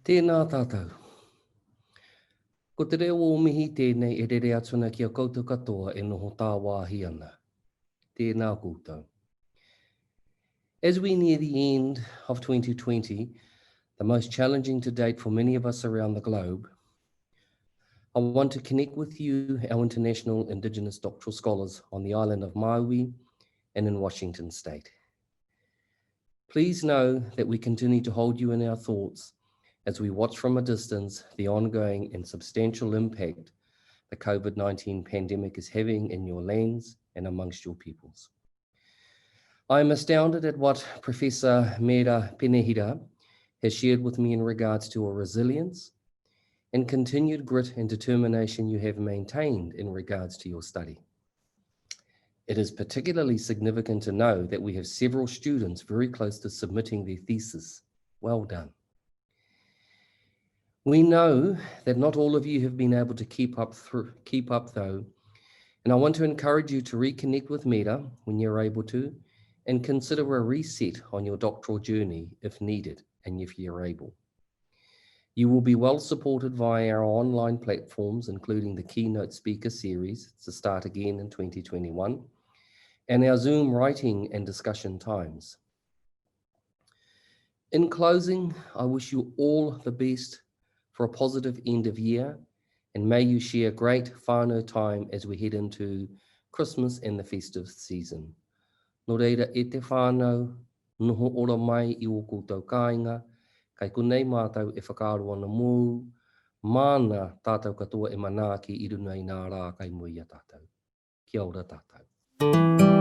Tēnā tātou. Ko te reo o mihi tēnei e rere atuna ki a koutou katoa e noho tā wāhi ana. Tēnā koutou. As we near the end of 2020, the most challenging to date for many of us around the globe, I want to connect with you, our international indigenous doctoral scholars on the island of Maui and in Washington state. Please know that we continue to hold you in our thoughts as we watch from a distance the ongoing and substantial impact the COVID-19 pandemic is having in your lands and amongst your peoples. I am astounded at what Professor Mera Penehira has shared with me in regards to a resilience and continued grit and determination you have maintained in regards to your study. It is particularly significant to know that we have several students very close to submitting their thesis. Well done. We know that not all of you have been able to keep up though, and I want to encourage you to reconnect with Mera when you're able to, and consider a reset on your doctoral journey if needed and if you're able. You will be well supported via our online platforms, including the Keynote Speaker Series to start again in 2021, and our Zoom writing and discussion times. In closing, I wish you all the best for a positive end of year, and may you share great whānau time as we head into Christmas and the festive season. Nō reira e te whānau, noho ora mai I o koutou kāinga, kai konei mātou e whakaaro ana mō, māna tātou katoa e manaaki I runa I nā rā kai mui a tātou. Kia ora tātou.